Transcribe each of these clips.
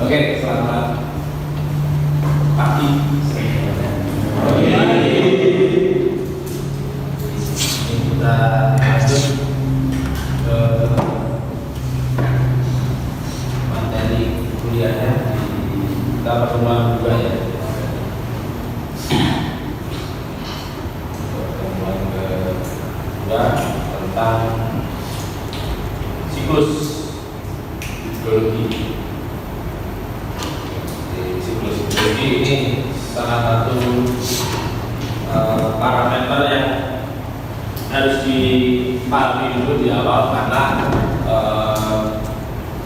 Oke, selamat pagi. Kita lanjut ke materi kuliahnya. Kita pertemuan juga ya. Pertemuan kedua tentang siklus hidrologi. Siklus hidrologi ini salah satu parameter yang harus dipahami dulu di awal, karena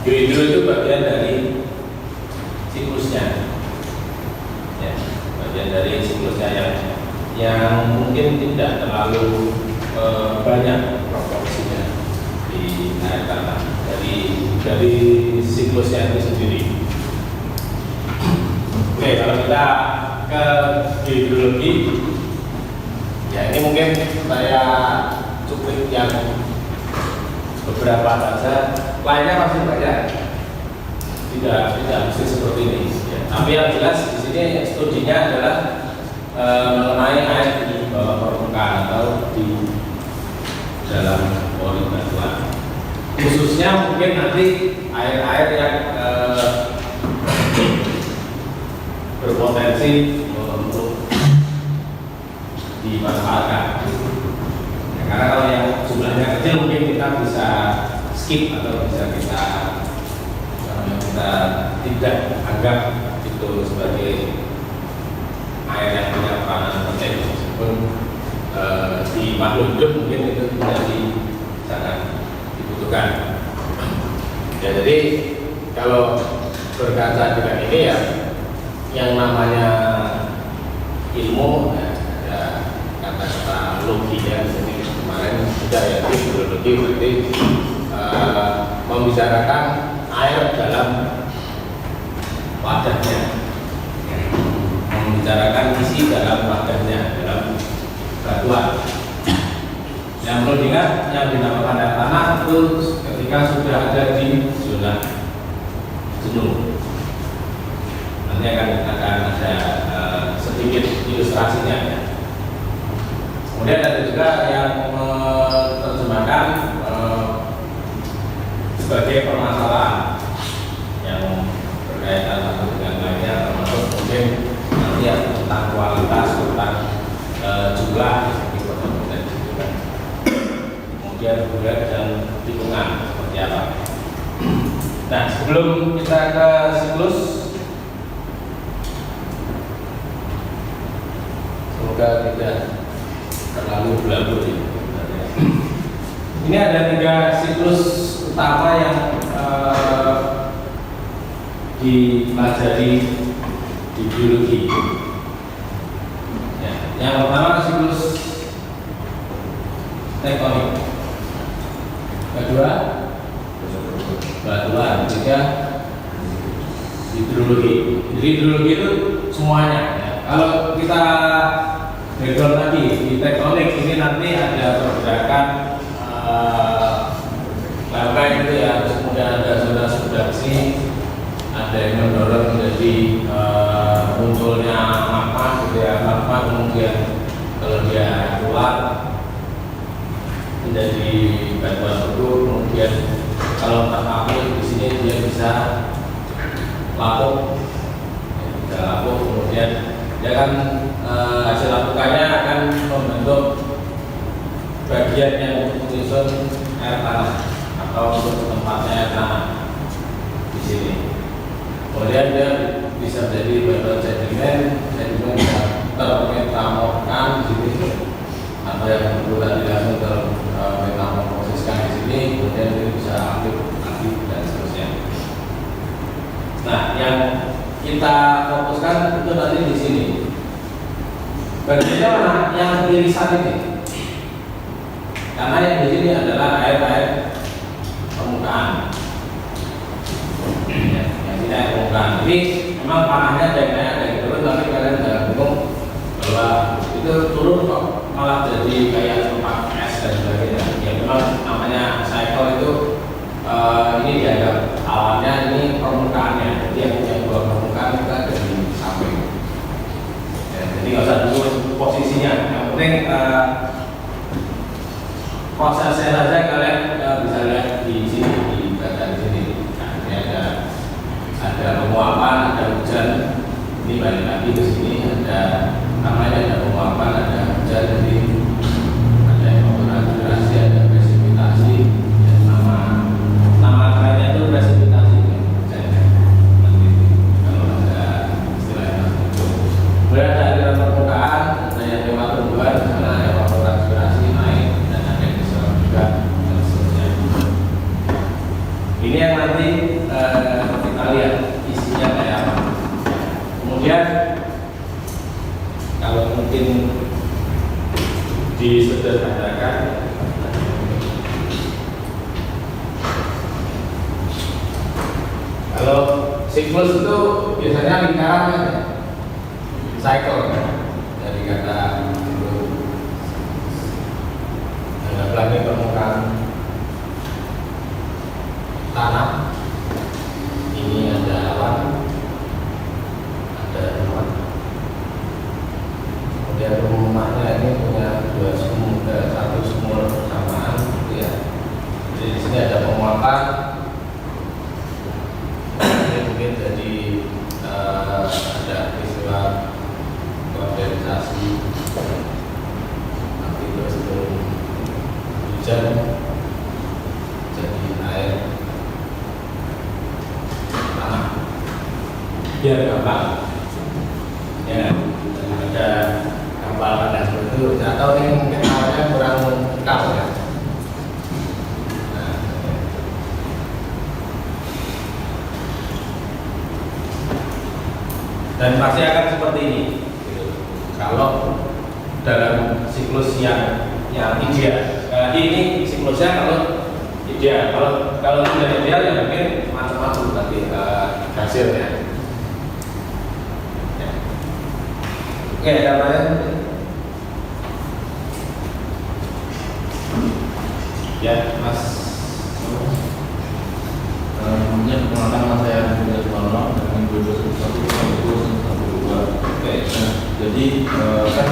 biohidro itu bagian dari siklusnya, ya, bagian dari siklusnya yang mungkin tidak terlalu banyak proporsinya di air tanah dari siklusnya itu sendiri. Oke, kalau kita ke hidrologi, ya ini mungkin saya cukup yang beberapa saja, lainnya masih banyak, tidak mesti seperti ini. Ya. Tapi yang jelas di sini studinya adalah mengenai air di bawah permukaan atau di dalam pori batuan. Khususnya mungkin nanti air-air yang berpotensi untuk dimanfaatkan. Ya, karena kalau yang jumlahnya kecil mungkin kita bisa skip atau bisa kita tidak anggap itu sebagai air yang punya peranan penting, meskipun di makhluk hidup mungkin itu tidak sangat dibutuhkan. Ya, jadi kalau berkaca dengan ini ya, yang namanya ilmu, ada kata-kata logi ya, jadi kemarin sudah ya, hidrologi berarti membicarakan air dalam wadahnya, membicarakan isi dalam wadahnya, dalam batuan. Yang perlu diingat, yang dinamakan air tanah itu ketika sudah ada di zona jenuh. Nanti akan ada sedikit ilustrasinya ya. Kemudian ada juga yang menerjemahkan sebagai permasalahan yang berkaitan satu dengan lainnya, termasuk mungkin nanti yang tentang kualitas, tentang jumlah, kemudian berat dan lingkungan seperti apa. Nah, sebelum kita ke siklus, semoga tidak terlalu berlalu. Ini ada 3 siklus utama yang dipelajari di biologi. Ya, yang pertama siklus tektonik, kedua batuan, ketiga hidrologi. Jadi hidrologi itu semuanya. Ya. Kalau kita background lagi di tektonik ini, nanti ada pergerakan lempeng itu ya, terus kemudian ada zona subduksi, ada yang mendorong menjadi munculnya magma gitu ya, magma kemudian kalau dia keluar menjadi batuan beku, kemudian kalau terpapir di sini dia bisa lapuk, kemudian dia kan hasil lapukannya akan membentuk bagian yang menyusun air tanah atau untuk tempatnya air tanah di sini. Kemudian dia bisa menjadi batuan sedimen bisa termetamorfkan di sini, atau yang kebetulan langsung termetamorfosiskan di sini, kemudian dia bisa aktif dan seterusnya. Nah, yang kita fokuskan itu nanti di sini. Bagaimana yang irisan ini? Karena yang di sini adalah air permukaan. Ya, yang tidak air permukaan. Jadi memang tanahnya ada yang naik, ada yang turun, tapi kalian jangan bingung bahwa itu turun kok malah jadi kayak tempat es dan sebagainya. Ya memang namanya cycle itu ini dianggap awalnya ini permukaannya. Jadi yang prosesnya saja kalian bisa lihat di sini, di bagian sini. Nah, ini ada penguapan, ada hujan. Ini balik lagi ke sini, ada namanya, ada penguapan, ada hujan, jadi ada evaporasi, ada presipitasi, dan nama kerennya itu presipitasi. Nanti kalau ada istilahnya itu. Kemudian ada aliran permukaan, ada yang lewat tumbuhan, ada evaporasi naik, dan ada yang diserap juga, dan seterusnya. Ini yang nanti kita lihat isinya kayak apa. Kemudian kalau mungkin disederhanakan, kalau siklus itu biasanya lingkaran, cycle dari kata itu. Anggaplah ini permukaan tanah, ini ada awan, kemudian rumahnya ini punya satu sumur bersamaan, gitu ya. Jadi di sini ada penguapan, ini mungkin jadi ada peristiwa kondensasi, nanti terus itu hujan, jadi air tanah, biar gampang. Ya, ada gambaran dan seperti itu. Saya tahu ini mungkin awalnya kurang lengkap ya. Nah, dan pasti akan seperti ini. Kalau dalam siklus yang ideal. Ini siklusnya kalau ideal. Kalau tidak ideal ya mungkin macam-macam nanti hasilnya. Oke, namanya ya, Mas. Namanya pengalaman saya dari malam dengan 2021 Oke, jadi kan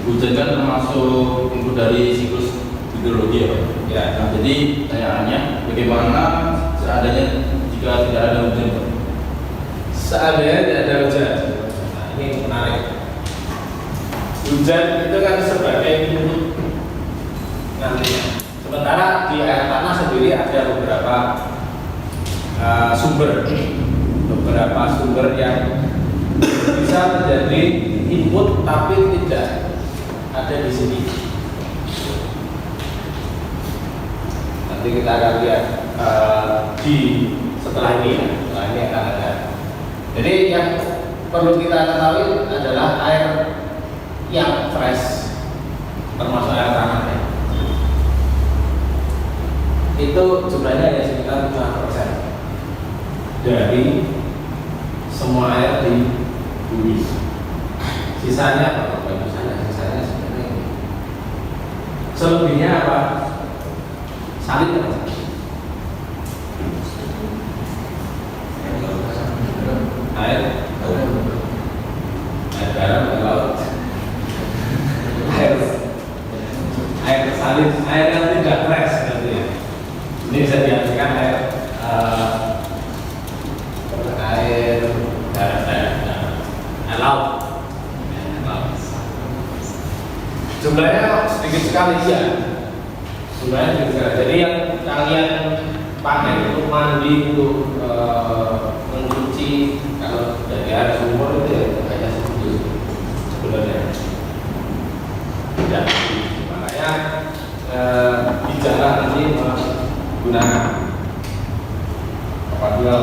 hujan kan termasuk input dari siklus hidrologi ya, Pak? Ya. Nah, jadi pertanyaannya bagaimana seadanya jika tidak ada hujan, Pak? Seandainya tidak ada hujan, nah ini menarik. Hujan itu kan sebagai input nantinya. Sementara di air tanah sendiri ada beberapa sumber yang bisa menjadi input tapi tidak ada di sini. Nanti kita akan lihat setelah ini akan ada. Jadi yang perlu kita ketahui adalah air yang fresh, termasuk air tanah ya. Itu jumlahnya hanya sekitar 5% dari semua air di bumi. Sisanya apa? Sisanya sebenarnya ini. Selebihnya apa? Salin apa? Air garam ke laut. Air salin, air yang tidak fresh nanti. Ini bisa diartikan air laut. Jumlahnya sedikit sekali ya. Jumlahnya sedikit sekali. Jadi yang kalian pakai untuk mandi, untuk mencuci, kalau dari air sumur itu ya hanya segitu sebenarnya. Ya, makanya di jalan nanti menggunakan apabila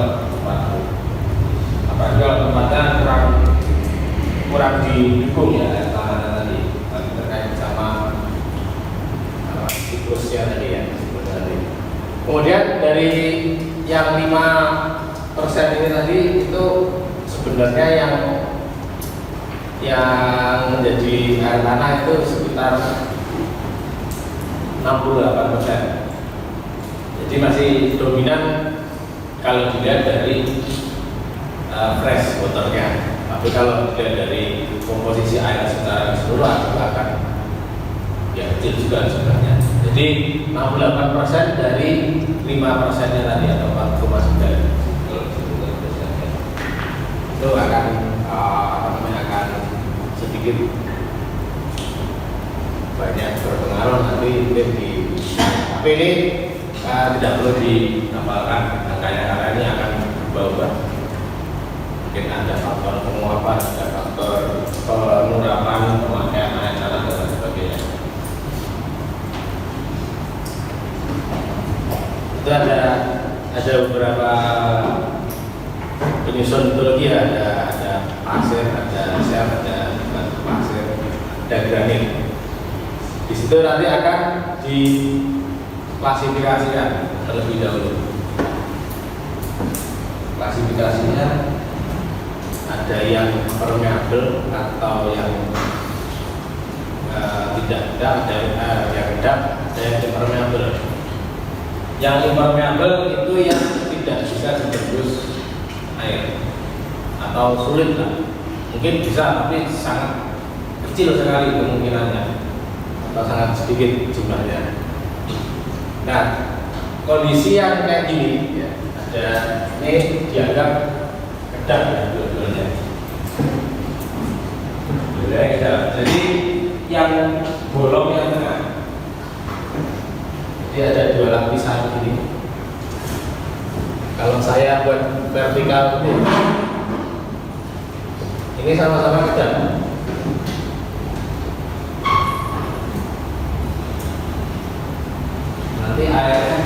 tempatnya kurang didukung ya air tanah tadi terkait sama siklusnya tadi ya. Kemudian dari yang 5% ini tadi itu sebenarnya yang menjadi air tanah itu sekitar 68%. Jadi masih dominan kalau dilihat dari fresh waternya. Tapi kalau dilihat dari komposisi air secara keseluruhan itu akan kecil juga jumlahnya. Jadi 68% dari 5%-nya tadi atau 4,9 itu akan akan sedikit banyak berpengaruh nanti mungkin di tapi ini tidak perlu ditambahkan angkanya karena ini akan berubah. Mungkin ada faktor penguapan, ada faktor penerapan pemakaian air tanah dan sebagainya. Itu ada beberapa penyusun mitologi, ada pasir, ada sel, ada batu pasir, ada granit. Di situ nanti akan diklasifikasikan terlebih dahulu. Klasifikasinya ada yang permeabel atau yang tidak ada yang redap, ada yang impermeabel. Yang impermeabel itu yang tidak bisa ditembus air atau sulit lah, mungkin bisa tapi sangat kecil sekali kemungkinannya atau sangat sedikit jumlahnya. Nah, kondisi yang kayak gini ya, ada ini dianggap kedap ya dua-duanya. Jadi yang bolong yang tengah, jadi ada dua lapisan begini. Kalau saya buat vertikal ini sama-sama kedap. Nanti airnya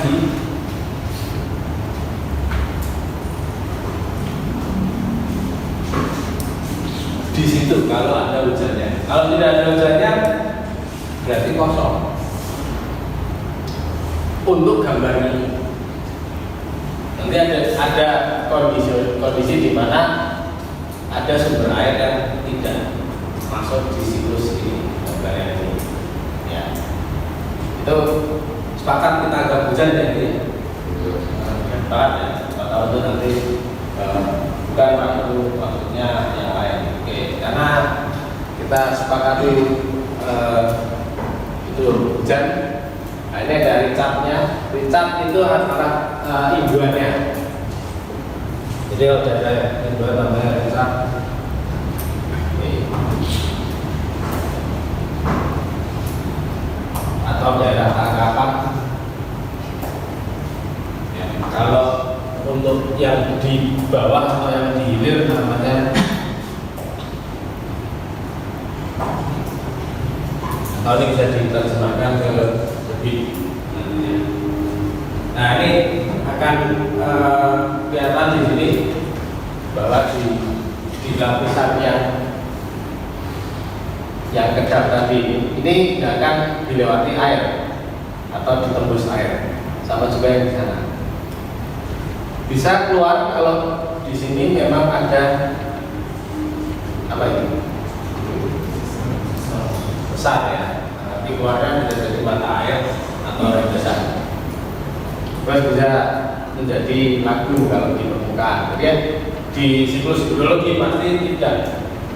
di situ kalau ada hujannya. Kalau tidak ada hujannya berarti kosong. Untuk gambar ini nanti ada kondisi di mana ada sumber air yang tidak masuk di siklus ini, gambarnya ini. Ya, itu sepakat kita agak hujan ya ini. Sepakat ya. Kalau itu nanti bukan maksudnya yang lain. Oke, karena kita sepakati itu hujan. Nah, ini ada Richard-nya. Richard itu adalah imbuhannya. Jadi kalau ada imbuhan namanya Richard. Atau daerah tangkapan. Ya, kalau untuk yang di bawah atau yang di hilir namanya atau ini bisa diterjemahkan ke lebih. Nah, ini akan kelihatan di sini bahwa di lapisan yang kedap tadi ini tidak akan dilewati air atau ditembus air, sama juga yang di sana. Bisa keluar kalau di sini memang ada apa ini? Besar ya. Nanti keluarnya bisa jadi mata air atau rembesan. Terus bisa menjadi lagu kalau di permukaan. Jadi di siklus hidrologi pasti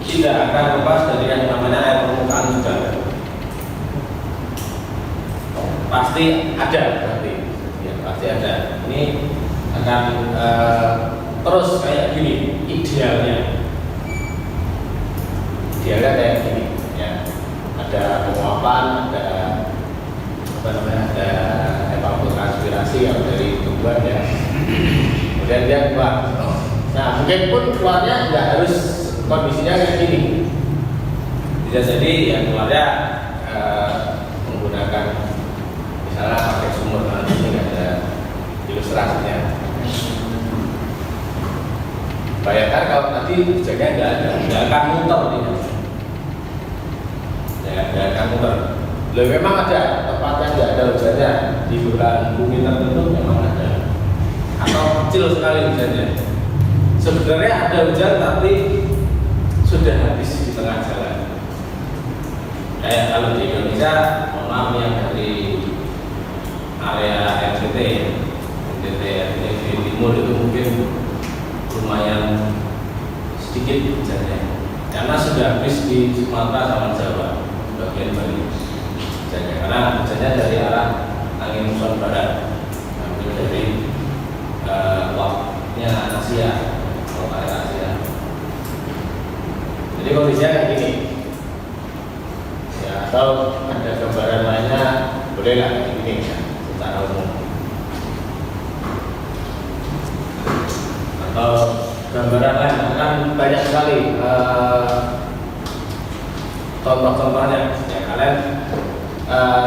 tidak akan lepas dari yang namanya air permukaan juga. Pasti ada berarti. Ya, pasti ada. Ini akan terus kayak gini idealnya kayak gini ya. Ada penguapan, ada evaporasi yang dari tumbuhan ya, kemudian dia keluar. Nah, mungkin pun keluarnya nggak harus kondisinya kayak gini, bisa jadi yang keluarnya menggunakan misalnya pakai sumur. Nanti ini ada ilustrasinya. Bayangkan kalau tadi hujannya nggak akan muter ini. Ya, akan muter. Loh, memang ada tempat yang nggak ada hujannya di bulan bumi tertentu memang ada, atau kecil sekali hujannya. Sebenarnya ada hujan tapi sudah habis di tengah jalan. Kayak kalau di Indonesia, mohon maaf yang dari area NTT di timur itu mungkin lumayan sedikit hujannya, karena sudah habis di Sumatera sama Jawa bagian Bali. hujannya, karena hujannya dari arah angin muson barat, ambil dari waktunya Asia, kalau Asia. Jadi kondisinya kayak gini. Ya, atau ada gambaran lainnya bolehlah kayak gini ya, secara umum. Atau gambaran lain kan banyak sekali contoh-contohnya. Ya, kalian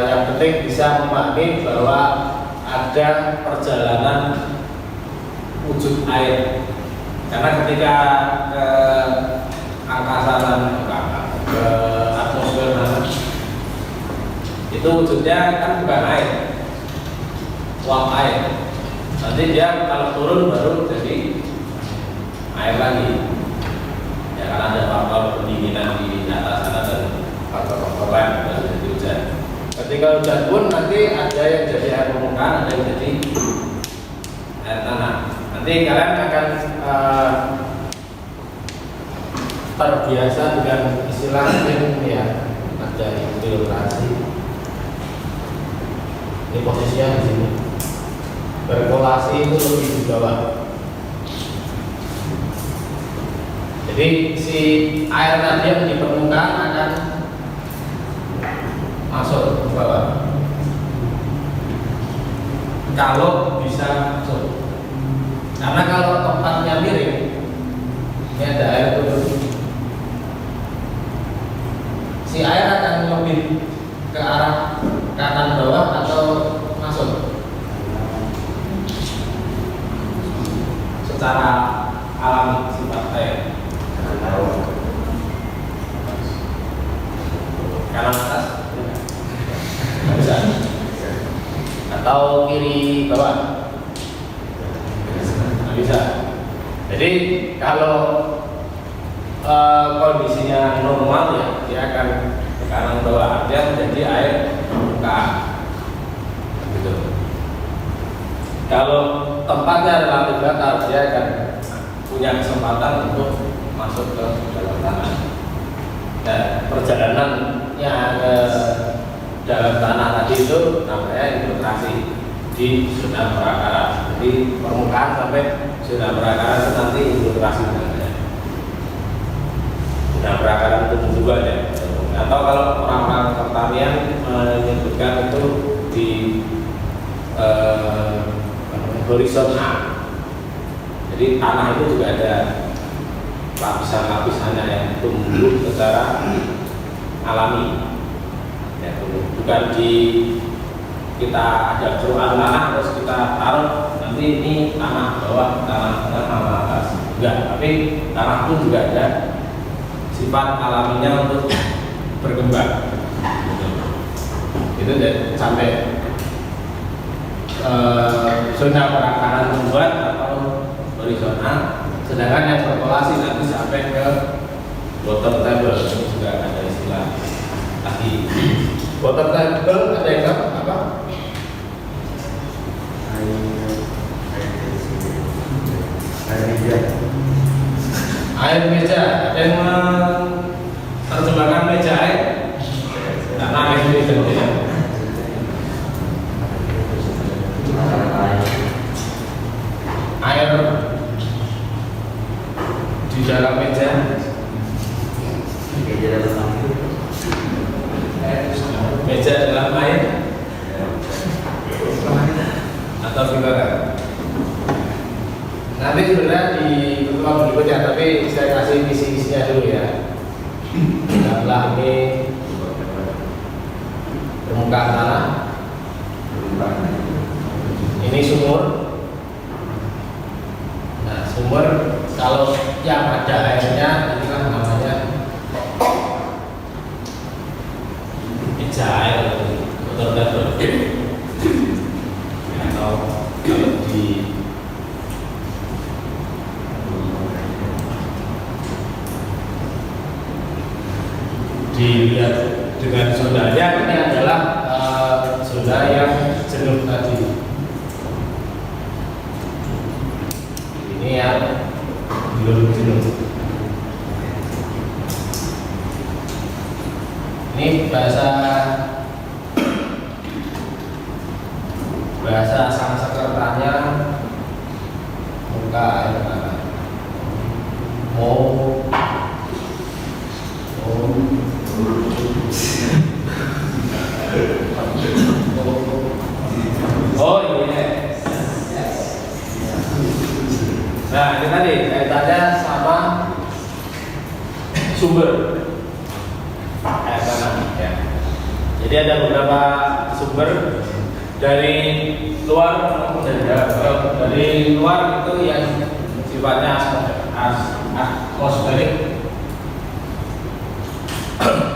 yang penting bisa memahami bahwa ada perjalanan wujud air. Karena ketika ke angkasa dan ke atmosfer itu wujudnya kan bukan air, uap air. Nanti dia kalau turun baru jadi air lagi. Ya, karena ada faktor pendinginan di atas sana dan faktor-faktor lain baru jadi hujan. Ketika hujan pun nanti ada yang jadi air permukaan, ada yang jadi air tanah. Nanti kalian akan terbiasa dengan istilah mungkin ya, ada infiltrasi. Ini posisinya di sini. Berkolasi itu lebih di bawah. Jadi si air tadi yang di permukaan akan masuk ke bawah. Kalau bisa masuk. Karena kalau tempatnya miring, ini ada air turun. Si air akan lebih ke arah kanan bawah atau masuk secara alami sifat air kanan atas bisa, atau kiri bawah bisa. Jadi kalau kondisinya normal ya dia akan ke kanan bawah, dia menjadi air permukaan gitu. Kalau tempatnya relatif datar, dia akan punya kesempatan untuk masuk ke dalam tanah. Dan perjalanannya ke dalam tanah tadi itu namanya infiltrasi di zona prakara. Jadi permukaan sampai zona prakara itu nanti infiltrasi namanya. Zona prakara itu juga ya. Atau kalau orang-orang pertanian menyebutkan itu di horizon A. Jadi tanah itu juga ada lapisan-lapisannya yang tumbuh secara alami. Ya, bukan di kita ada keruan tanah terus kita taruh nanti ini tanah bawah, tanah tengah, tanah atas. Enggak, tapi tanah pun juga ada sifat alaminya untuk berkembang. Itu sampai zona perakaran membuat atau horizon A, sedangkan yang berkolasi nanti sampai ke bottom table. Ini juga ada istilah tadi. Bottom table ada yang apa? Air meja. Ada yang menerjemahkan meja air? Karena air meja ya. Air di dalam meja. Meja dalam air atau gimana? Nanti sebenarnya di pertemuan berikutnya, tapi saya kasih misi-misinya dulu ya. Setelah ini permukaan tanah, ini sumur. Nah, sumur kalau yang ada airnya inilah namanya meja air atau kalau dilihat dengan zonanya, ini adalah zona yang jenuh tadi. Ini yang belum jenuh. Ini bahasa ketika air ke tanah. Oh. Oh iya. Nah ini tadi kaitannya sama sumber air tanah ya. Jadi ada beberapa sumber dari luar maupun dari dalam. Kalau dari luar itu yang sifatnya atmosferik,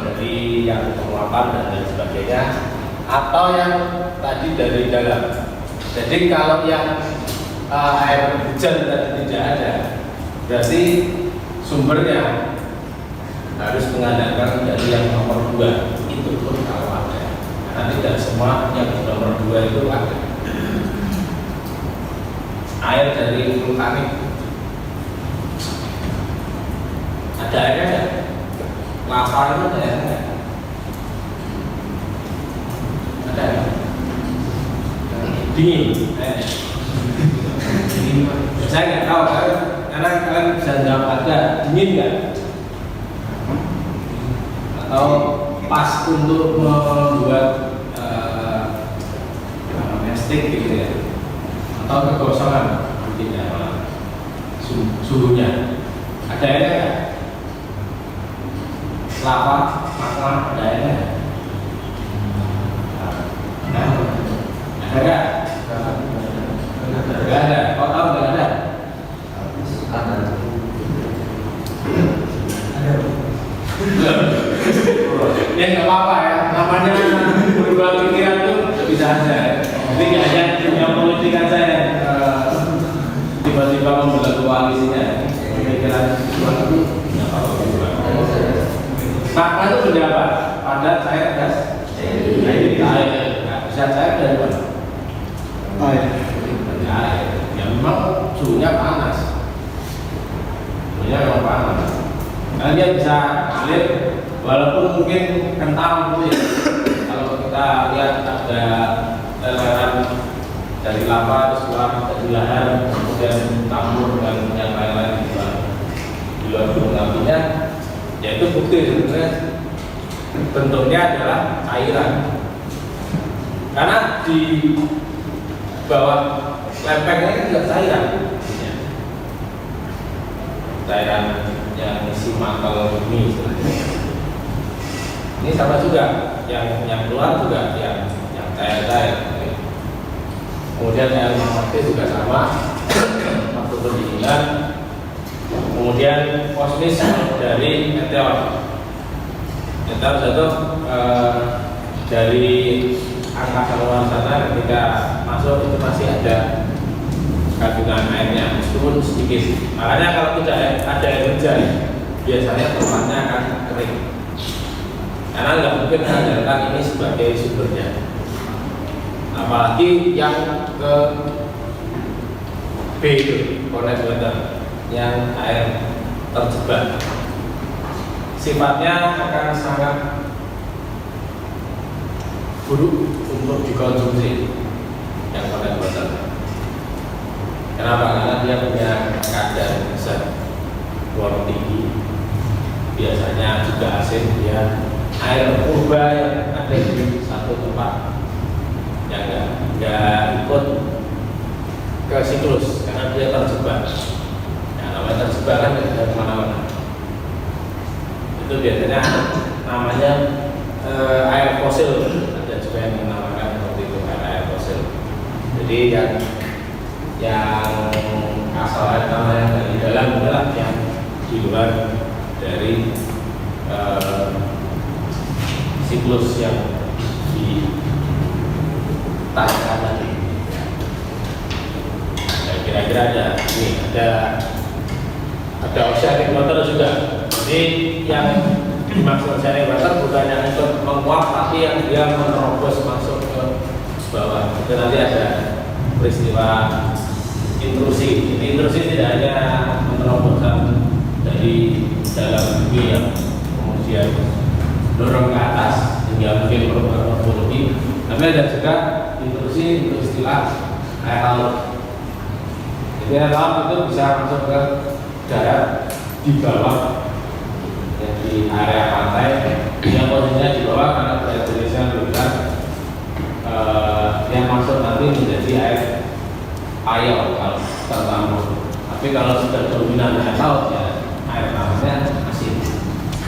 dari yang penguapan dan lain sebagainya, atau yang tadi dari dalam. Jadi kalau yang air hujan tadi tidak ada, berarti sumbernya harus mengandalkan dari yang nomor 2. Itu pun kalau ada, karena tidak semua yang nomor 2 itu ada. Air dari vulkanik ada airnya nggak? Lava itu ada airnya nggak? Ada nggak? Dingin. Saya nggak tahu karena kalian bisa jawab ada dingin nggak? Atau pas untuk membuat stick gitu ya? Atau kekosongan mungkin ya, suhunya ada airnya nggak? Lava, magma ada airnya? Ada nggak? Nggak ada. Kau tahu nggak ada? Ya nggak apa-apa ya, namanya berubah pikiran tuh bisa aja. Jadi nggak hanya yang politik aja yang tiba-tiba membuat koalisinya. Pikiran itu nggak apa-apa. Magma itu benda apa? Padat, cair, gas? Air. Bisa cair dari mana? Air. Ya memang suhunya panas. Suhunya memang panas. Karena dia bisa ngalir, walaupun mungkin kental gitu ya. Kalau kita lihat ada leleran dari lava terus keluar dari lahar, kemudian campur dengan yang lain-lain di luar gunung apinya, ya itu bukti sebenarnya bentuknya adalah cairan. Karena di bawah lempengnya kan juga cairan, cairan yang isi mantel bumi. Ini sama juga, yang keluar juga yang cair-cair. Kemudian air magmatis juga sama, waktu pendinginan. Kemudian kosmis dari meteor. Meteor jatuh dari angkasa luar sana, ketika masuk itu masih ada kandungan airnya meskipun sedikit. Makanya kalau tidak ada air hujan, biasanya tempatnya akan kering. Karena nggak mungkin mengandalkan ini sebagai sumbernya. Apalagi yang ke B itu, connect water, yang air terjebak, sifatnya akan sangat buruk untuk dikonsumsi yang connect water. Kenapa? Karena dia punya kadar zat bor tinggi, biasanya juga asin. Dia air purba yang ada di satu tempat yang nggak ikut ke siklus karena dia terjebak. Yang namanya terjebak kan tidak kemana-mana. Itu biasanya namanya air fosil. Ada juga yang menamakan seperti itu, air fosil. Jadi yang asal air tanah yang dari dalam adalah yang di luar dari siklus yang ditanyakan tadi. Ya, kira-kira ada oceanic water juga. Jadi yang dimaksud oceanic water bukan yang untuk menguap, tapi yang dia menerobos masuk ke bawah. Itu nanti ada peristiwa intrusi. Jadi intrusi tidak hanya meneroboskan dari dalam bumi yang kemudian dorong ke atas hingga mungkin perubahan morfologi, tapi ada juga intrusi untuk istilah air laut Jadi air laut itu bisa masuk ke darat di bawah, ya, di area pantai yang posisinya di bawah karena jenisnya berbeda. Yang masuk nanti menjadi air payau kalau tertampung. Tapi kalau sudah dominan air laut ya air tanahnya asin.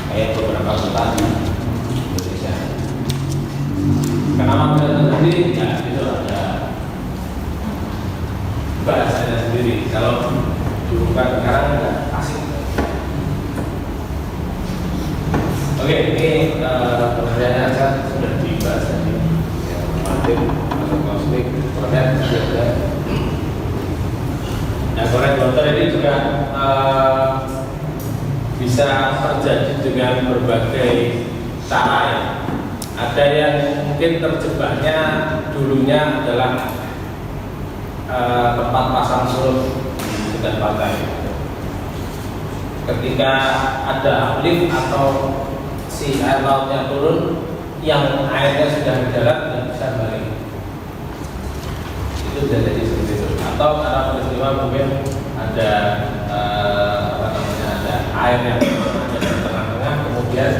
Kayak beberapa kota di Indonesia. Kenapa bisa terjadi? Ya itu ada bahasanya sendiri. Kalau bukan sekarang nggak asing. Oke, ini pengertiannya aja sudah dibahas tadi. Yang atau kosmik, proses sudah. Nah, korek water ini juga bisa terjadi dengan berbagai cara ya. Ada yang mungkin terjebaknya dulunya adalah tempat pasang surut di dekat pantai. Ketika ada uplift atau si air lautnya turun, yang airnya sudah di darat dan bisa balik. Itu bisa jadi seperti itu. Atau karena peristiwa mungkin ada ada air yang ada di tengah-tengah, kemudian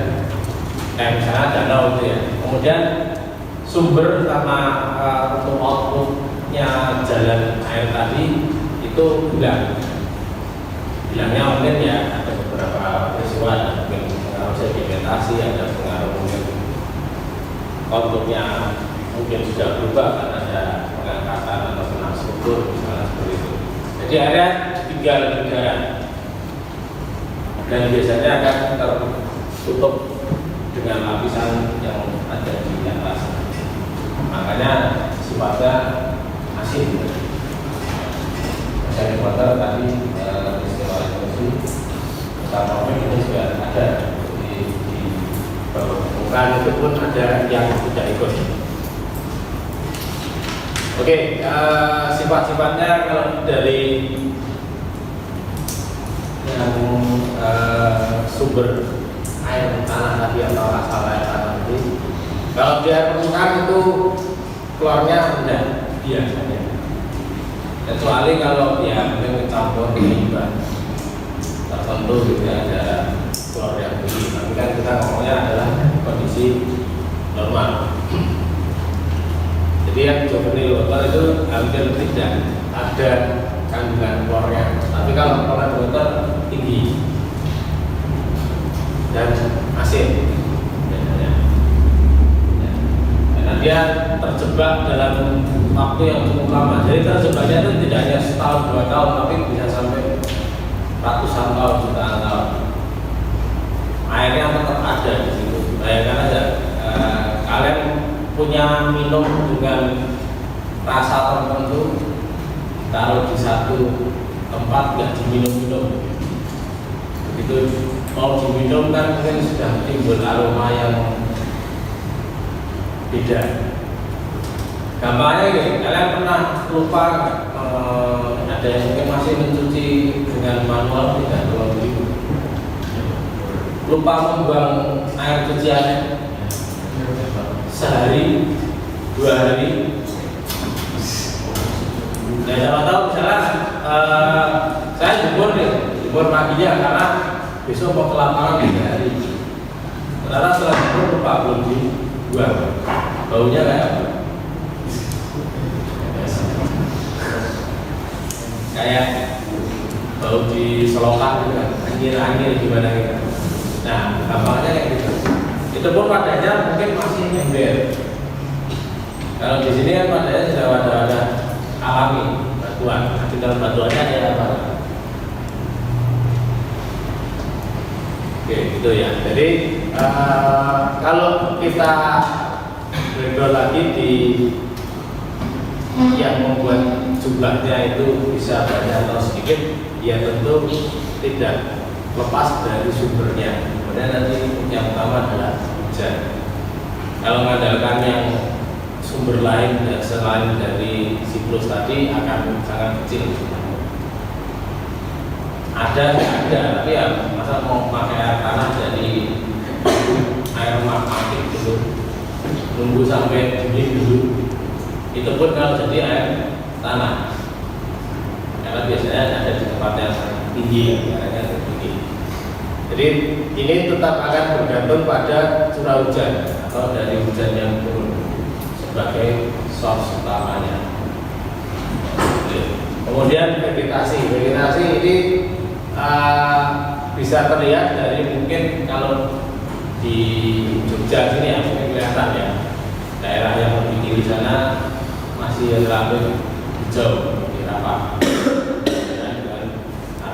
misalnya danau itu ya. Kemudian sumber sama untuk outputnya jalan air tadi itu hilang. Hilangnya mungkin ya ada beberapa peristiwa, ada mungkin pengaruh sedimentasi, ada pengaruh mungkin konturnya mungkin sudah berubah karena ada pengangkatan atau struktur misalnya seperti itu. Jadi airnya tinggal di darat dan biasanya akan tertutup dengan lapisan yang ada di atas. Makanya sifatnya asin. Asin water tadi istilah erosi pertama itu juga ada di permukaan itu pun ada yang tidak ikut. Oke, sifat-sifatnya kalau dari yang sumber air tanah tadi atau asal air tanah tadi, kalau di air permukaan itu klornya rendah biasanya, kecuali kalau dia mungkin campur limbah tertentu gitu ada klor yang tinggi. Tapi kan kita ngomongnya adalah kondisi normal. Jadi yang juvenile water itu hampir tidak ada kandungan klornya. Tapi kalau klornya water tinggi dan asin biasanya. Karena dia terjebak dalam waktu yang cukup lama. Jadi terjebaknya itu tidak hanya setahun 2 tahun, tapi bisa sampai ratusan tahun, jutaan tahun. Airnya tetap ada di situ. Bayangkan aja, kalian punya minum dengan rasa tertentu, taruh di satu tempat nggak diminum-minum. Begitu mau diminum kan mungkin sudah timbul aroma yang beda. Gampangnya gitu, kalian pernah lupa ada yang mungkin masih mencuci dengan manual tidak terlalu begitu. Lupa membuang air cuciannya sehari, 2 hari. Nah, siapa tahu misalnya saya jemur paginya karena besok mau ke lapangan 3 hari. Ternyata setelah jemur lupa belum dibuang. Baunya kayak apa? Kayak bau di selokan gitu kan, anjir gimana gitu. Nah, gampangnya kayak gitu. Itu pun wadahnya mungkin masih ember. Kalau di sini kan wadahnya sudah wadah alami, batuan. Di dalam batuannya ada apa? Oke, gitu ya. Jadi kalau kita breakdown lagi di yang membuat jumlahnya itu bisa banyak atau sedikit, ya tentu tidak lepas dari sumbernya. Kemudian nanti yang utama adalah hujan. Kalau mengandalkan yang sumber lain selain dari siklus tadi akan sangat kecil. Ada, tapi ya masa mau pakai air tanah dari air magmatik gitu, nunggu sampai dingin dulu. Itu pun kalau jadi air tanah, ya karena biasanya ada di tempat yang tinggi, daerahnya tinggi. Jadi ini tetap akan bergantung pada curah hujan atau dari hujan yang turun sebagai source utamanya. Kemudian vegetasi ini bisa terlihat dari mungkin kalau di Jogja sini ya mungkin kelihatan ya, daerah yang lebih tinggi sana masih relatif hijau di rapat dengan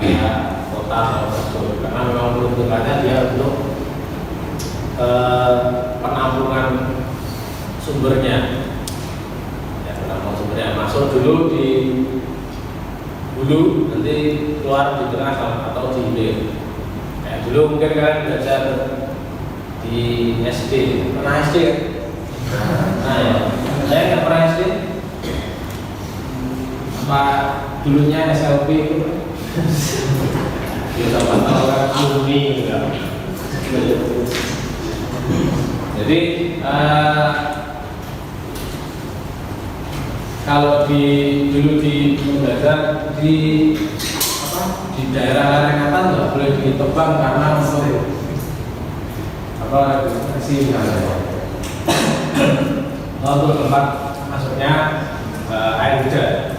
area kota tersebut, karena memang peruntukannya dia untuk penampungan sumbernya, ya, penampungan sumbernya masuk dulu di hulu, nanti keluar di tengah atau di hilir. Kayak dulu mungkin kalian belajar di SD, pernah SD kan? Nah ya, saya nggak pernah SD. Apa dulunya SLP itu? Ya sama tahu kan alumni enggak. Jadi kalau dulu di belajar di daerah lereng atas nggak boleh ditebang karena untuk sih untuk tempat masuknya air hujan.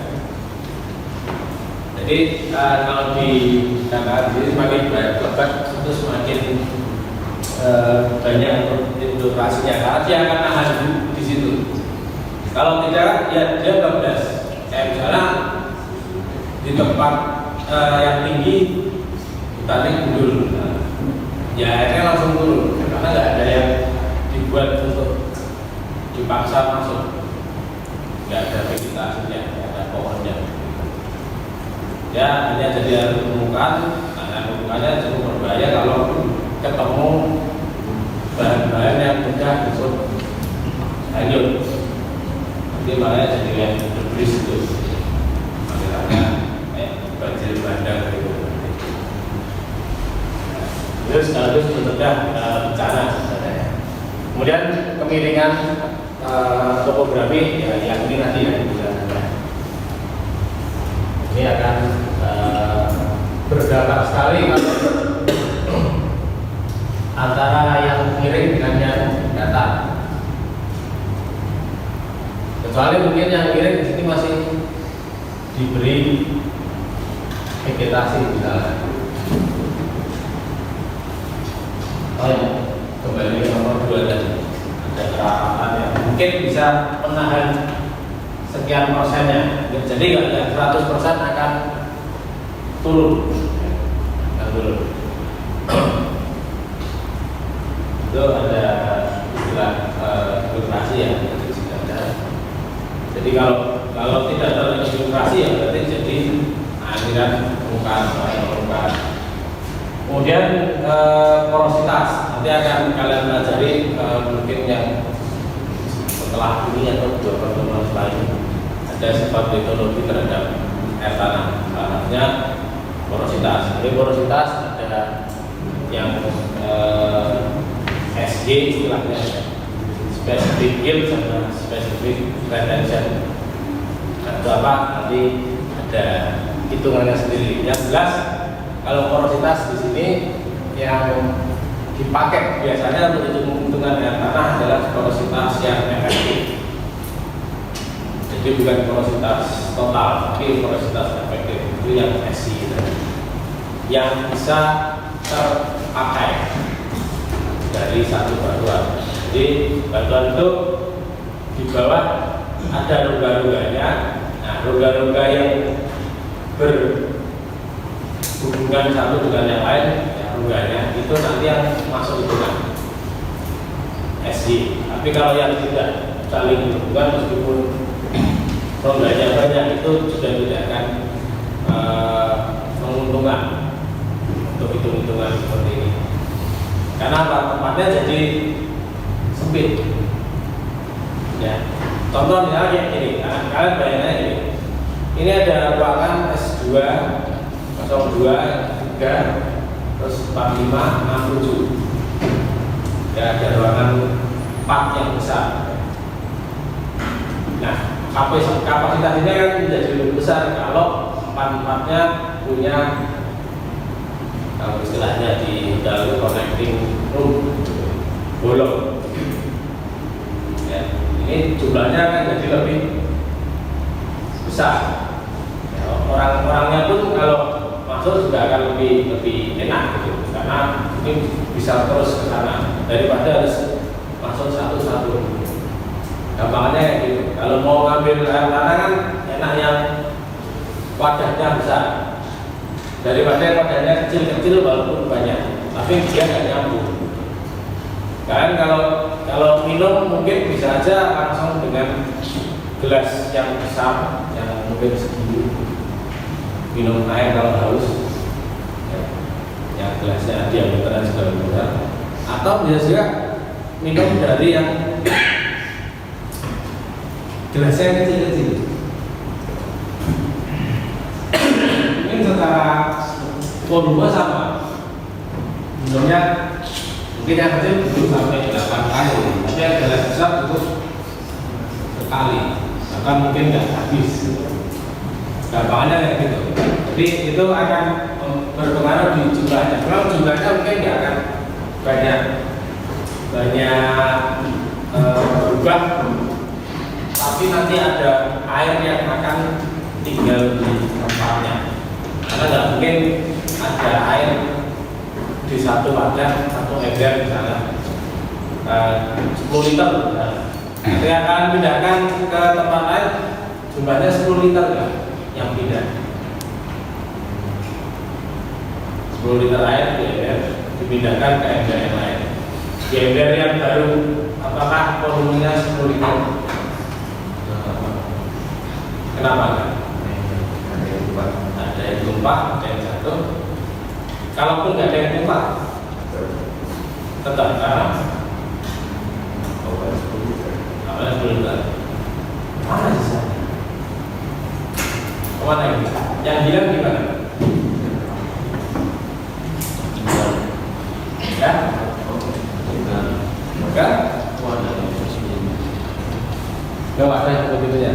Jadi kalau di daerah ini semakin banyak lebat itu semakin banyak infiltrasinya karena dia akan nahan di situ. Kalau tidak ya dia bablas. Kayak misalnya di tempat yang tinggi hutannya gundul, ya airnya langsung turun karena nggak ada yang dibuat untuk dipaksa masuk, nggak ada vegetasinya, nggak ada pohonnya. Ya hanya jadi air permukaan, air permukaannya cukup berbahaya kalau ketemu bahan-bahan yang mudah untuk hanyut. Nanti malah jadi yang debris itu, makanya banjir bandang gitu. Terus harus mencegah bencana sebenarnya. Kemudian kemiringan topografi ya, yang ini nanti ya ini akan berdampak sekali antara yang miring dengan yang datar. Kecuali mungkin yang miring di sini masih diberi vegetasi misalnya. Oh ya, kembali ke nomor 2 tadi, ada kerapatan yang mungkin bisa menahan sekian persennya. Jadi nggak 100% akan turun, akan turun. Itu ada istilah filtrasi ya. Jadi kalau tidak terinfiltrasi ya berarti jadi aliran permukaan. Kemudian porositas nanti akan kalian pelajari mungkin yang setelah ini atau 2 pertemuan setelah ini ada sifat metodologi terhadap air tanah. Artinya porositas. Jadi porositas ada yang SG istilahnya, specific yield sama specific retention. Itu apa? Nanti ada hitungannya sendiri. Yang jelas kalau porositas di sini yang dipakai biasanya untuk hitungan air tanah adalah porositas yang efektif. Jadi bukan porositas total, tapi porositas efektif itu yang SI yang bisa terpakai dari satu batuan. Jadi batuan itu di bawah ada rongga-rongganya. Nah, rongga-rongga yang berhubungan satu dengan yang lain, ya, rongganya itu nanti yang masuk hitungan SI. Tapi kalau yang tidak saling berhubungan meskipun rongganya banyak itu sudah tidak akan menguntungkan untuk hitung-hitungan seperti ini. Karena tempatnya jadi sempit. Ya. Contoh misalnya kayak gini, kalian bayangin ini. Ini ada ruangan S2, 02, 3, terus 45, 67. Ya, ada ruangan 4 yang besar. Nah, kapasitas ini kan menjadi lebih besar kalau 4 empat-empatnya punya kalau istilahnya di dalam connecting room bolong. Ya, ini jumlahnya kan jadi lebih besar. Ya, orang-orangnya pun kalau masuk juga akan lebih enak gitu, karena ini bisa terus ke sana daripada harus masuk satu-satu. Gampangnya kayak gitu. Kalau mau ngambil air tanah kan enak yang wadahnya besar daripada yang wadahnya kecil-kecil walaupun banyak, tapi dia nggak nyambung. Kan kalau minum mungkin bisa aja langsung dengan gelas yang besar yang mungkin segini, minum air kalau haus, ya, yang gelasnya diameternya segala besar, atau bisa juga minum dari yang gelasnya yang kecil-kecil. Ini secara volume sama, minumnya mungkin yang kecil belum sampai 8 kali, tapi yang gelas besar cukup sekali, bahkan mungkin nggak habis. Gampangnya kayak gitu. Jadi itu akan berpengaruh di jumlahnya. Kalau jumlahnya mungkin nggak akan banyak berubah, tapi nanti ada air yang akan tinggal di tempatnya. Karena nggak mungkin ada air di satu wadah, satu ember misalnya 10 liter. Ketika akan pindahkan ke tempat lain, jumlahnya 10 liter ya, yang pindah. 10 liter air di ember dipindahkan ke ember yang lain. Di ember yang baru, apakah volumenya 10 liter? Kenapa kan? Ada yang tumpah, ada yang jatuh. Kalaupun nggak ada yang tumpah, tetap karena awalnya 10 liter. Mana sisanya? Kemana ini? Yang hilang gimana? Ya? Enggak? Enggak ada yang begitu ya?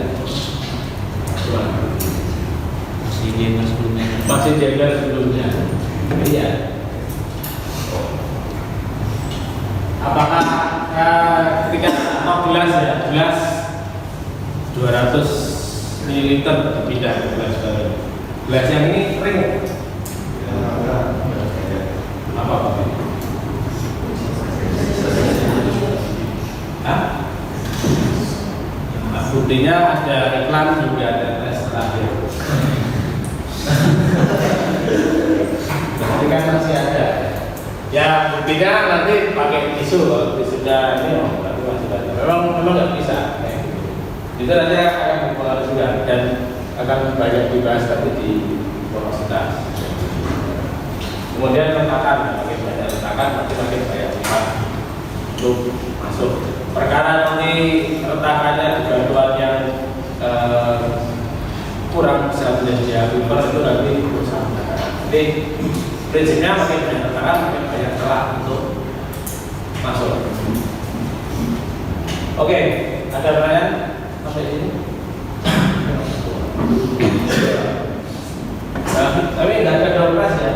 Masih jaga sebelumnya. Iya. Apakah ketika atau gelas ya, gelas 200 ml pindah ke gelas baru. Gelas yang ini ring. Apa Pak? Hah? Nah, buktinya ada iklan juga ada tes terakhir. Berarti kan masih ada. Ya buktinya nanti pakai tisu, kalau sudah ini berarti masih ada. Memang nggak bisa. Itu nanti akan berpengaruh juga dan akan banyak dibahas tadi di porositas. Kemudian retakan, makin banyak retakan, makin banyak tempat untuk masuk. Perkara nanti retakannya di bantuan yang kurang bisa menjadi apiper itu nanti berusaha. Jadi prinsipnya makin banyak retakan, makin banyak celah untuk masuk. Oke, ada pertanyaan sampai sini? Tapi nggak ada dompet ya?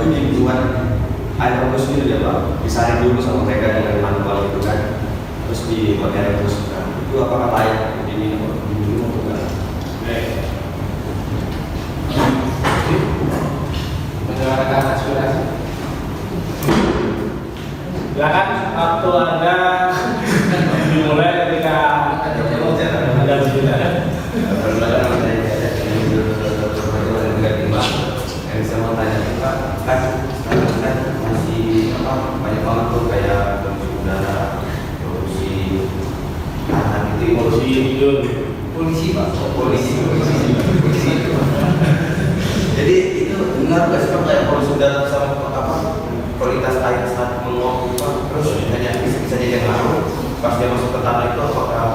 Dibuat air bagus gitu ya Pak, disaring dulu sama mereka dengan manual itu kan. terus dipakai terus itu apakah layak diminum untuk enggak? Menyuarakan aspirasi. Silakan waktu Anda dimulai ketika ada bicara. Yang saya mau tanya Pak, kan sekarang kan masih banyak banget tuh kayak polusi udara, polusi tanah gitu, polisi Pak, polisi. Jadi itu benar nggak sih Pak, kayak polusi udara sama kualitas air saat menguap itu Pak, terus hanya bisa jadi yang lalu pas dia masuk ke tanah itu apakah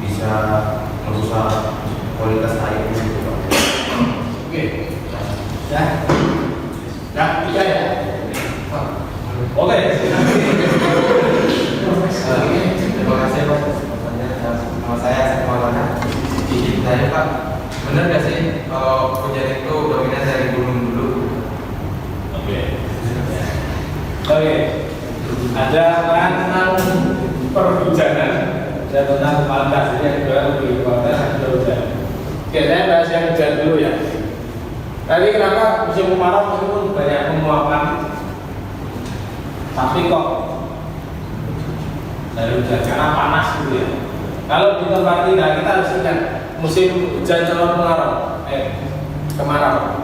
bisa merusak kualitas air gitu Pak? Oke. Ya, tiga ya. Oke. Terima kasih Pak. Nama saya Maulana. Saya Pak, benar nggak sih kalau hujan itu dominan dari gunung dulu? Oke. Ada tentang perhujanan dan tentang kualitas. Jadi yang kedua lebih kualitas, yang kedua hujan. Oke, saya bahas yang hujan dulu ya. Tadi kenapa musim kemarau meskipun banyak penguapan, tapi kok dari hujan karena panas gitu ya. Kalau di tempat tinggal kita harus ingat musim hujan sama kemarau.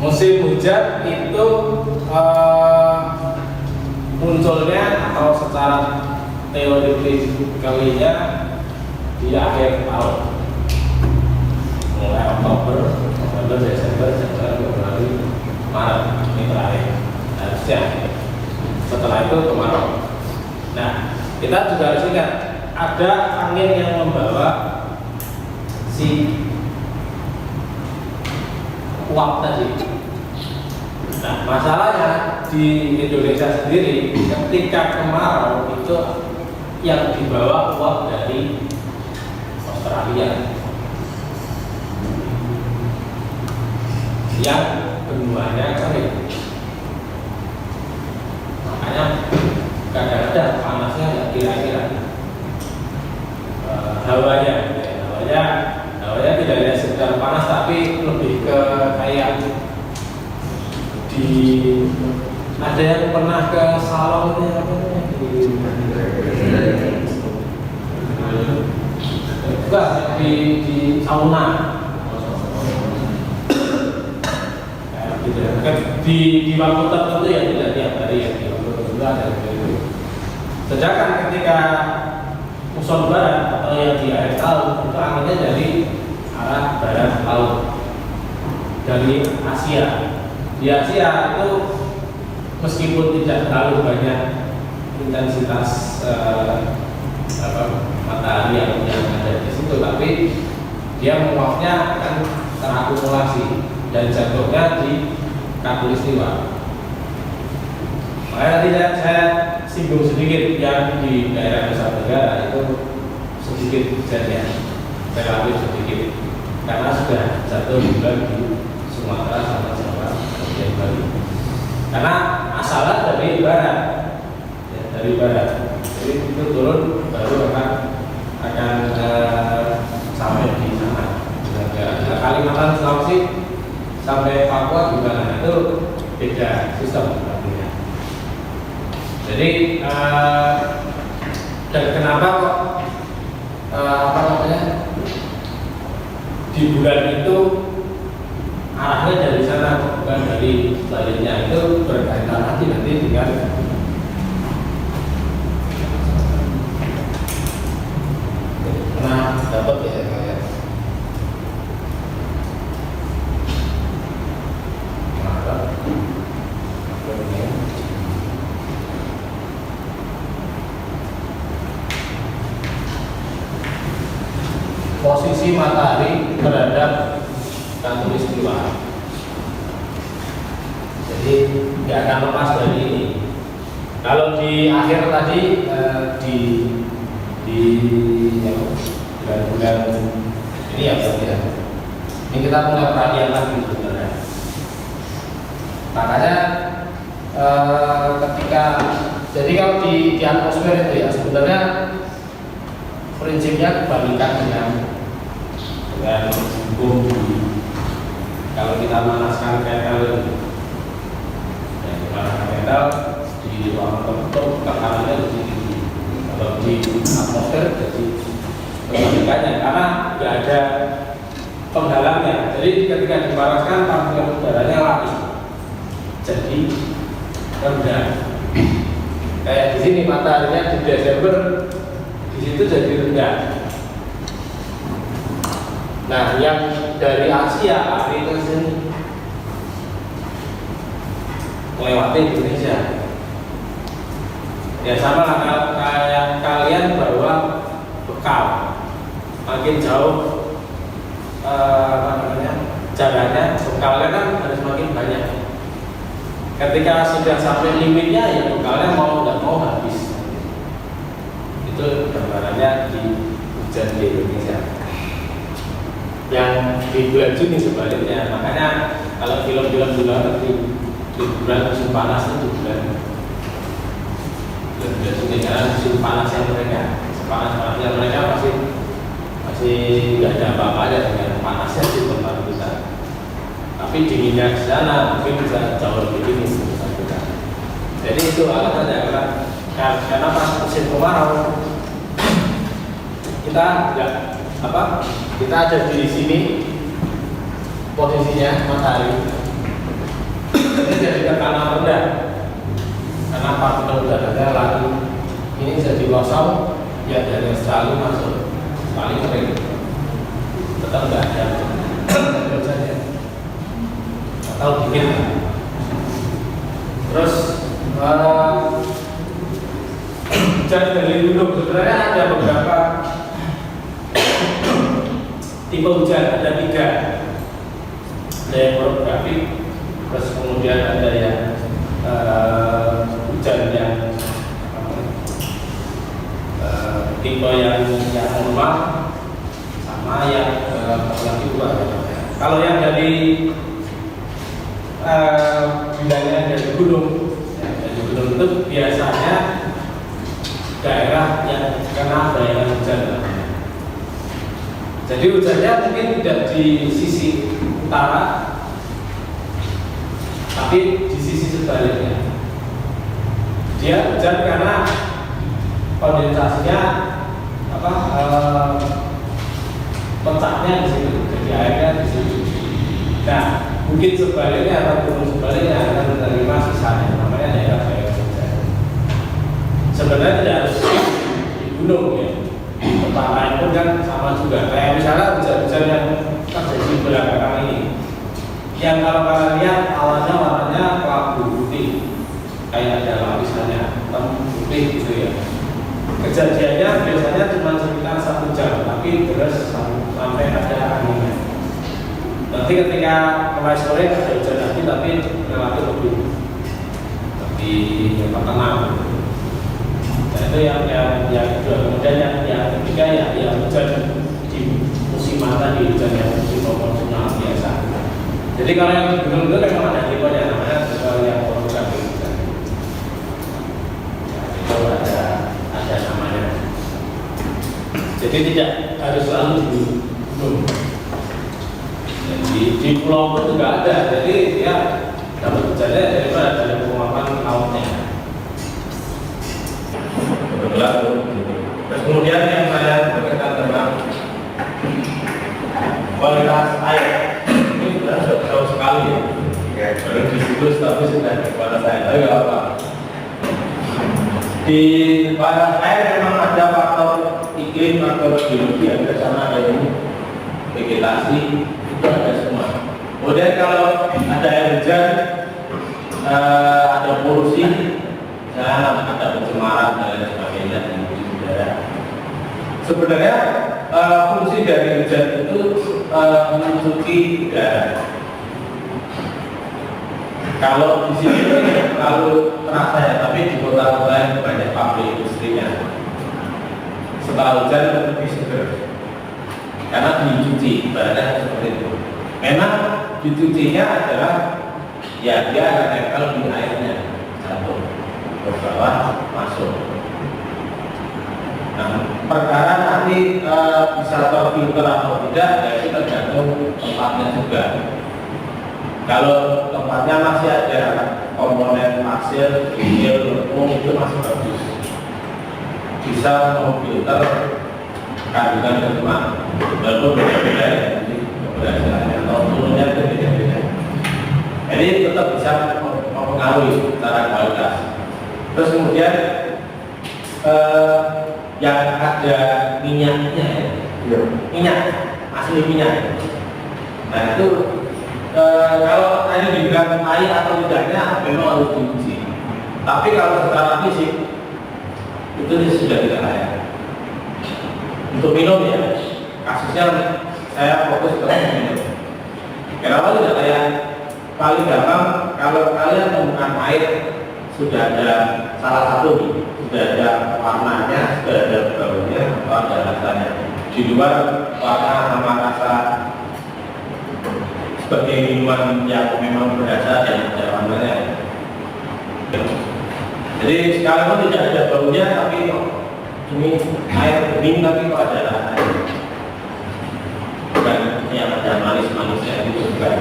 Musim hujan itu munculnya atau secara teoritikalinya di akhir tahun. Mulai Oktober, November, Desember, Januari, Februari, Maret ini terakhir. Harusnya setelah itu kemarau. Nah, kita juga harus ingat ada angin yang membawa si uap tadi. Nah, masalahnya di Indonesia sendiri ketika kemarau itu yang dibawa uap dari Australia. Yang benuanya kering, makanya kadang-kadang panasnya nggak kira-kira. Hawanya tidak hanya sekedar panas tapi lebih ke kayak ada yang pernah ke salon ini apa namanya di sauna. Di waktu tertentu ya tidak tiap hari ya, di waktu tertentu ada itu. Sedangkan ketika muson barat atau yang di akhir tahun itu anginnya dari arah barat laut, dari Asia. Di Asia itu meskipun tidak terlalu banyak intensitas matahari yang ada di situ, tapi dia menguapnya akan terakumulasi dan jatuhnya di Katulistiwa. Makanya tadi saya singgung sedikit yang di daerah Nusa Tenggara itu sedikit kejadian, relatif sedikit, karena sudah jatuh juga di Sumatera sama Jawa bagian Bali. Karena asalnya dari barat, ya, dari barat. Jadi itu turun baru akan sampai di sana. Nah, Kalimantan Sulawesi sampai Papua juga itu beda sistem artinya. Jadi dan kenapa kok di bulan itu arahnya dari sana bukan dari sebaliknya, itu berkaitan nanti dengan dapat ya kayak posisi matahari terhadap Katulistiwa. Jadi nggak akan lepas dari ini. Kalau di akhir tadi di bulan-bulan ini ya berarti ya. Ini kita mulai perhatian lagi sebenarnya. Makanya ketika Jadi kalau di atmosfer itu ya sebenarnya prinsipnya kebalikan dengan hukum kalau kita memanaskan ketel, ya, memanaskan ketel di ruangan tertutup tekanannya lebih tinggi. Kalau di atmosfer jadi kebalikannya karena tidak ada penghalangnya. Jadi ketika dipanaskan partikel udaranya lapis, jadi rendah. Kayak di sini mataharinya di Desember, di situ jadi rendah. Nah, yang dari Asia, Afrika sini melewati Indonesia. Ya sama lah kayak kalian bawa bekal, makin jauh jalannya bekalnya kan harus makin banyak. Ketika sudah sampai limitnya ya bekalnya mau nggak mau habis. Itu gambarannya di hujan di Indonesia. Yang di bulan Juni sebaliknya, makanya kalau film-film di bulan musim panas itu bulan Juni karena musim panasnya mereka, panas-panasnya mereka masih nggak ada apa-apa dengan panasnya di tempat kita. Tapi dinginnya di sana mungkin bisa jauh lebih dingin tempat kita. Jadi itu alasannya karena pas musim kemarau kita nggak kita ada di sini posisinya matahari ini jadi tekanan rendah karena partikel udaranya lalu ini jadi kosong ya dari Australia masuk paling kering tetap nggak ada hujannya atau dingin. Terus hujan dari gunung sebenarnya ada beberapa tipe hujan, ada 3. Ada yang orografik, terus kemudian ada yang hujan yang tipe yang normal, sama yang lagi dua. Kalau yang dari bidangnya dari gunung, dari gunung itu biasanya daerah yang kena bayangan hujan. Jadi hujannya mungkin tidak di sisi utara, tapi di sisi sebaliknya. Dia hujan karena kondensasinya pecahnya di situ, jadi airnya di situ. Nah, mungkin sebaliknya atau gunung sebaliknya akan menerima sisanya, namanya daerah bayangan hujan. Sebenarnya tidak harus di gunung ya. Tempat lain pun kan sama juga. Kayak misalnya hujan-hujan yang terjadi belakangan ini, yang kalau kalian lihat awalnya warnanya kelabu putih, kayak ada lapisannya hitam putih gitu ya. Kejadiannya biasanya cuma sekitar 1 jam, tapi terus sampai ada anginnya. Nanti ketika mulai sore ada hujan lagi, tapi relatif lebih tenang. Nah, itu yang kedua. Kemudian yang ketiga ya hujan di musim tadi, hujan yang musim konvensional biasa. Jadi kalau yang di gunung itu memang ada tipenya, namanya yang orografik. Itu ada namanya. Jadi tidak harus selalu di gunung. Di pulau pun juga ada. Jadi ya dapat hujannya dari penguapan lautnya. Terus kemudian yang saya berkaitan tentang kualitas air, ini sudah jauh sekali ya. Baru disiplus tapi sudah kualitas air. Tapi apa? Di kualitas air memang ada faktor iklim, faktor geologi, ada sana ada ini vegetasi, itu ada semua. Kemudian kalau ada air hujan, ada polusi, ada pencemaran dan lain sebagainya di udara. Sebenarnya fungsi dari hujan itu mencuci udara. Kalau di sini terlalu terasa ya, tapi di kota-kota yang banyak pabrik industrinya, setelah hujan lebih seger karena dicuci, ibaratnya seperti itu. Memang dicucinya adalah ya dia akan nempel di airnya jatuh. ke bawah masuk. Nah, perkara nanti bisa terfilter atau tidak, ya itu tergantung tempatnya juga. Kalau tempatnya masih ada komponen pasir, kecil, lempung, itu masih bagus, bisa memfilter kandungan lemak. Walaupun beda-beda ya, jadi keberhasilannya atau turunnya itu beda-beda. Jadi tetap bisa mempengaruhi secara kualitas. Terus kemudian yang ada minyaknya ya, minyak, asli minyak. Nah itu kalau tadi dibilang air atau tidaknya memang harus diuji. Tapi kalau secara fisik itu sudah tidak layak untuk minum ya. Kasusnya saya fokus ke minum. Kenapa tidak layak? Paling gampang kalau kalian temukan air sudah ada salah satu nih, sudah ada warnanya, sudah ada baunya, atau ada rasanya. Di luar warna sama rasa sebagai minuman yang memang berdasar dan ada warnanya. Jadi sekalipun tidak ada baunya, tapi ini air bening tapi kok ada rasanya. Bukan yang ada manis-manisnya itu bukan.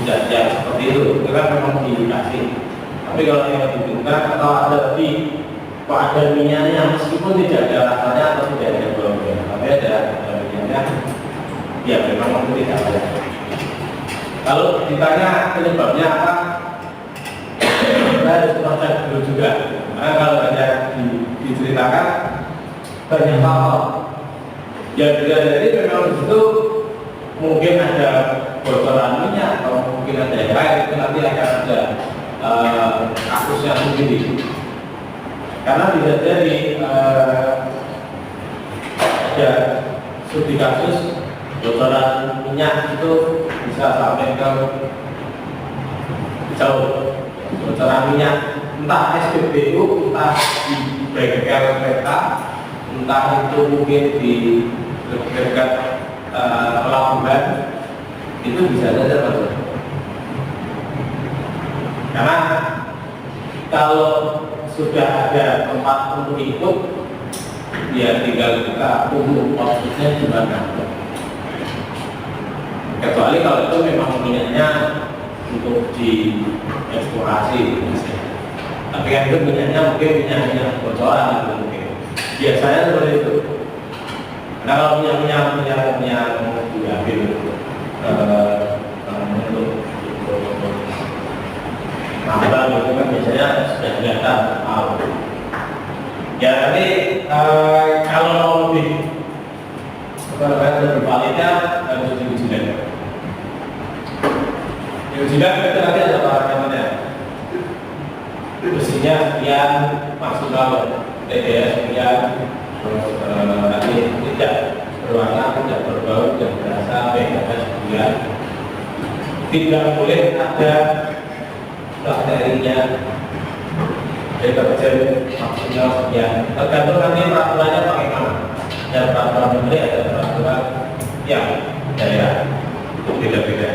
Tidak seperti itu kan memang dikasih. Tapi kalau yang dibutuhkan atau ada lebih, kok ada minyaknya meskipun tidak ada rasanya atau tidak ada baunya, tapi ada minyaknya, ya memang itu tidak ada. Kalau ditanya penyebabnya apa, kita harus proses dulu juga. Karena kalau banyak diceritakan banyak faktor. Yang bisa jadi memang di situ mungkin ada bocoran minyak atau mungkin ada yang lain, itu nanti akan ada kasusnya sendiri. Karena bisa jadi ada studi kasus bocoran minyak itu bisa sampai ke jauh. Bocoran minyak entah SPBU, entah di bengkel kereta, entah itu mungkin di dekat pelabuhan, itu bisa saja bocor. Karena kalau sudah ada tempat untuk itu, ya tinggal kita tunggu maksudnya gimana. Kecuali kalau itu memang minyaknya untuk dieksplorasi, tapi kan itu minyaknya mungkin minyak bocoran mungkin. Biasanya seperti itu. Nah kalau minyak diambil untuk nambah itu kan biasanya sudah kelihatan tahu. Ya nanti kalau mau lebih validnya harus diuji lagi. Diuji lagi itu nanti ada parameternya. Bersihnya sekian, maksimal TDS sekian, nanti tidak berwarna, tidak berbau, tidak berasa, pH sekian. Tidak boleh ada bakterinya, deterjen maksimal sekian. Tergantung nanti peraturannya bagaimana. Ada peraturan menteri, ada peraturan yang daerah, itu beda-beda.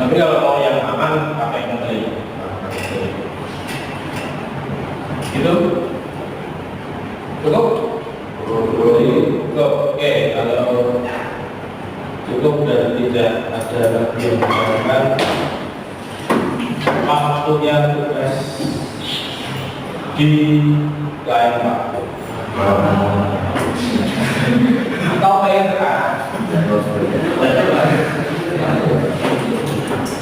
Tapi kalau mau yang aman pakai menteri. Itu cukup? Oke, kalau cukup dan tidak ada lagi yang menambahkan, waktunya tugas di lain waktu. Atau pengen sekarang?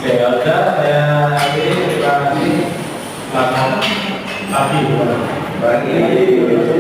Oke, sudah saya akhiri. Terima kasih. Selamat pagi.